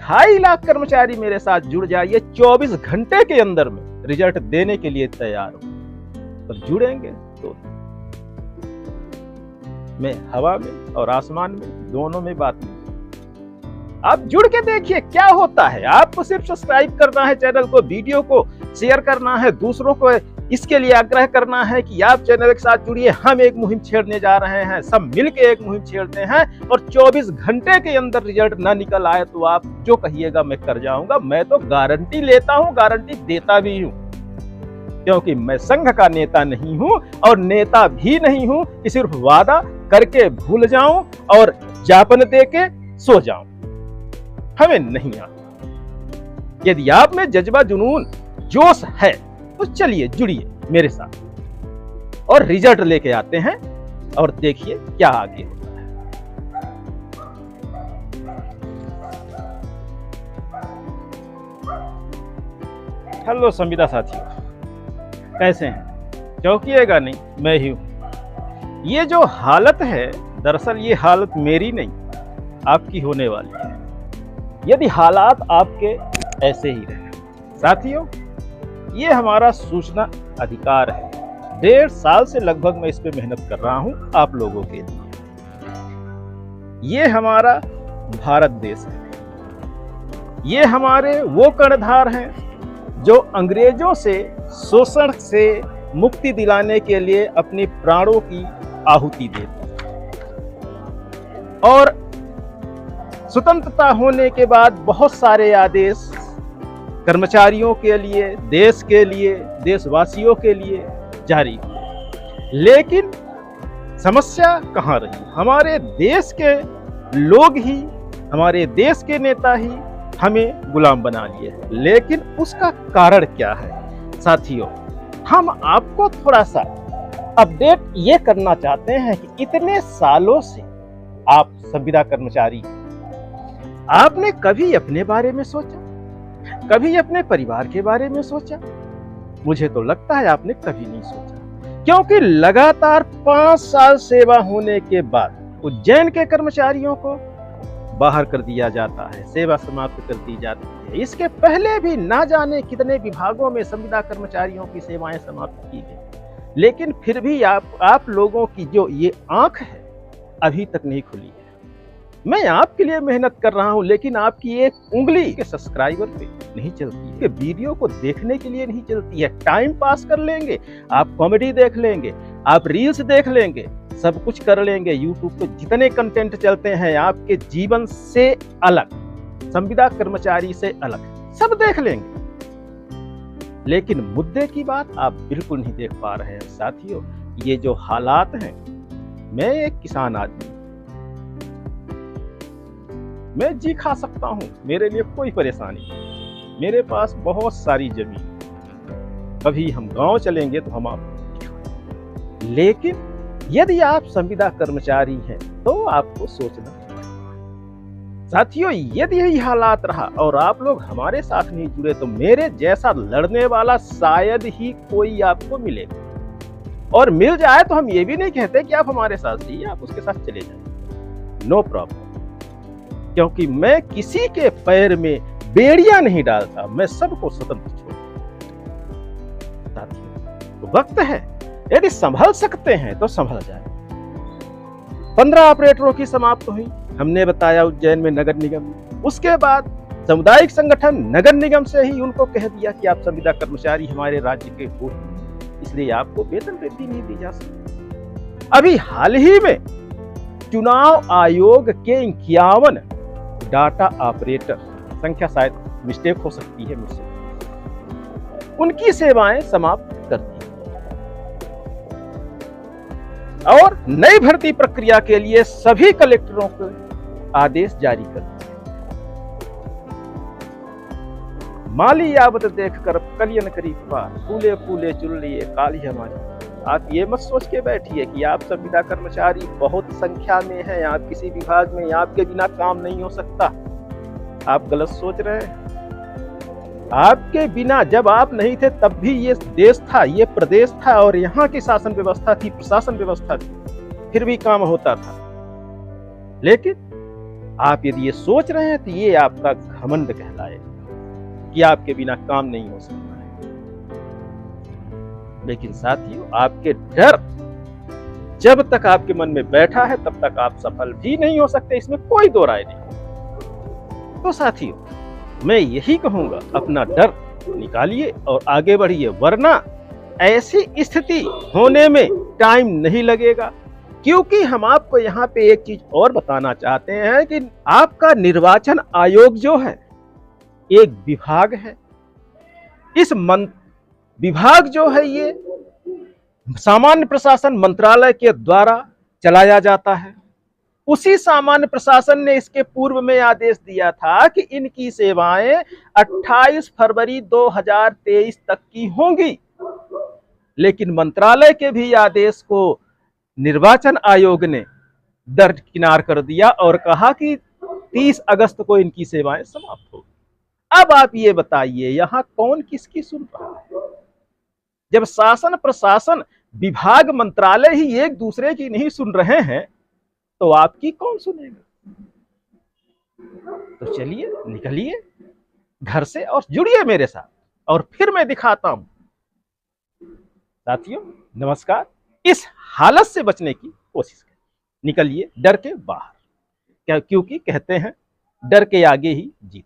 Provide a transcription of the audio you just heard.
2.5 लाख कर्मचारी मेरे साथ जुड़ जाइए, 24 घंटे के अंदर में रिजल्ट देने के लिए तैयार हूं। पर जुड़ेंगे तो मैं हवा में और आसमान में दोनों में बात नहीं। आप जुड़ के देखिए क्या होता है। आपको सिर्फ सब्सक्राइब करना है चैनल को, वीडियो को शेयर करना है, दूसरों को इसके लिए आग्रह करना है कि आप चैनल के साथ जुड़िए। हम एक मुहिम छेड़ने जा रहे हैं, सब मिलके एक मुहिम छेड़ते हैं और 24 घंटे के अंदर रिजल्ट ना निकल आए तो आप जो कहिएगा मैं कर जाऊंगा। मैं तो गारंटी लेता हूं, गारंटी देता भी हूं, क्योंकि मैं संघ का नेता नहीं हूं और नेता भी नहीं हूं कि सिर्फ वादा करके भूल जाऊं और ज्ञापन देके सो जाऊं। हमें नहीं आता। यदि आप में जज्बा, जुनून, जोश है तो चलिए जुड़िए मेरे साथ और रिजल्ट लेके आते हैं और देखिए क्या आगे होता है। हेलो संविदा साथियों, कैसे हैं? चौंकिएगा नहीं, मैं ही हूं। ये जो हालत है, दरअसल ये हालत मेरी नहीं, आपकी होने वाली है यदि हालात आपके ऐसे ही रहे। साथियों, ये हमारा सूचना अधिकार है। 1.5 साल से लगभग मैं इस पे मेहनत कर रहा हूं आप लोगों के लिए। ये हमारा भारत देश है, ये हमारे वो कर्णधार हैं जो अंग्रेजों से, शोषण से मुक्ति दिलाने के लिए अपनी प्राणों की आहुति देते और स्वतंत्रता होने के बाद बहुत सारे आदेश कर्मचारियों के लिए, देश के लिए, देशवासियों के लिए जारी हुए। लेकिन समस्या कहां रही? हमारे देश के लोग ही, हमारे देश के नेता ही हमें गुलाम बना लिए। लेकिन उसका कारण क्या है? साथियों, हम आपको थोड़ा सा अपडेट ये करना चाहते हैं कि इतने सालों से आप संविदा कर्मचारी, आपने कभी अपने बारे में सोचा? कभी अपने परिवार के बारे में सोचा? मुझे तो लगता है आपने कभी नहीं सोचा, क्योंकि लगातार 5 साल सेवा होने के बाद उज्जैन के कर्मचारियों को बाहर कर दिया जाता है, सेवा समाप्त कर दी जाती है। इसके पहले भी ना जाने कितने विभागों में संविदा कर्मचारियों की सेवाएं समाप्त की गई, लेकिन फिर भी आप लोगों की जो ये आंख है अभी तक नहीं खुली है। मैं आपके लिए मेहनत कर रहा हूं, लेकिन आपकी एक उंगली के सब्सक्राइबर पे नहीं चलती है, वीडियो को देखने के लिए नहीं चलती है। टाइम पास कर लेंगे, आप कॉमेडी देख लेंगे, आप रील्स देख लेंगे, सब कुछ कर लेंगे। यूट्यूब पे जितने कंटेंट चलते हैं आपके जीवन से अलग, संविदा कर्मचारी से अलग, सब देख लेंगे, लेकिन मुद्दे की बात आप बिल्कुल नहीं देख पा रहे हैं। साथियों, ये जो हालात हैं, मैं एक किसान आदमी, मैं जी खा सकता हूं, मेरे लिए कोई परेशानी नहीं, मेरे पास बहुत सारी जमीन, कभी हम गांव चलेंगे तो हम आपको। लेकिन यदि आप संविदा कर्मचारी हैं तो आपको सोचना पड़ेगा। साथियों, यदि यही हालात रहा और आप लोग हमारे साथ नहीं जुड़े तो मेरे जैसा लड़ने वाला शायद ही कोई आपको मिलेगा। और मिल जाए तो हम ये भी नहीं कहते कि आप हमारे साथ रहिए, आप उसके साथ चले जाइए, नो प्रॉब्लम, क्योंकि मैं किसी के पैर में बेड़ियां नहीं डालता, मैं सबको स्वतंत्र छोड़ता। तो वक्त है, यदि संभल सकते हैं तो संभल जाए। 15 ऑपरेटरों की समाप्त हुई, हमने बताया उज्जैन में नगर निगम में। उसके बाद सामुदायिक संगठन नगर निगम से ही उनको कह दिया कि आप संविदा कर्मचारी हमारे राज्य के हो, इसलिए आपको वेतन वृद्धि नहीं दी जा सकती। अभी हाल ही में चुनाव आयोग के 51 डाटा ऑपरेटर, संख्या शायद मिस्टेक हो सकती है मुझसे, उनकी सेवाएं समाप्त कर दी और नई भर्ती प्रक्रिया के लिए सभी कलेक्टरों को आदेश जारी कर दिए। माली यावत देखकर कलियन करी पार, फूले फूले चुन लिए काली हमारी। आप ये मत सोच के बैठिए कि आप संविदा कर्मचारी बहुत संख्या में हैं, आप किसी विभाग में आपके बिना काम नहीं हो सकता। आप गलत सोच रहे हैं। आपके बिना जब आप नहीं थे तब भी ये देश था, ये प्रदेश था और यहाँ की शासन व्यवस्था थी, प्रशासन व्यवस्था थी, फिर भी काम होता था। लेकिन आप यदि ये सोच रहे हैं तो ये आपका घमंड कहलाएगा कि आपके बिना काम नहीं हो सकता है। लेकिन साथियों, आपके डर जब तक आपके मन में बैठा है तब तक आप सफल भी नहीं हो सकते, इसमें कोई दो राय नहीं। तो साथियों, मैं यही कहूंगा, अपना डर निकालिए और आगे बढ़िए, वरना ऐसी स्थिति होने में टाइम नहीं लगेगा। क्योंकि हम आपको यहाँ पे एक चीज और बताना चाहते हैं कि आपका निर्वाचन आयोग जो है एक विभाग है। इस विभाग जो है ये सामान्य प्रशासन मंत्रालय के द्वारा चलाया जाता है। उसी सामान्य प्रशासन ने इसके पूर्व में आदेश दिया था कि इनकी सेवाएं 28 फरवरी 2023 तक की होंगी। लेकिन मंत्रालय के भी आदेश को निर्वाचन आयोग ने दरकिनार कर दिया और कहा कि 30 अगस्त को इनकी सेवाएं समाप्त होगी। अब आप ये बताइए, यहां कौन किसकी सुन रहा है? जब शासन प्रशासन विभाग मंत्रालय ही एक दूसरे की नहीं सुन रहे हैं तो आपकी कौन सुनेगा? तो चलिए, निकलिए घर से और जुड़िए मेरे साथ, और फिर मैं दिखाता हूं। साथियों नमस्कार। इस हालत से बचने की कोशिश करें, निकलिए डर के बाहर, क्योंकि कहते हैं डर के आगे ही जीत।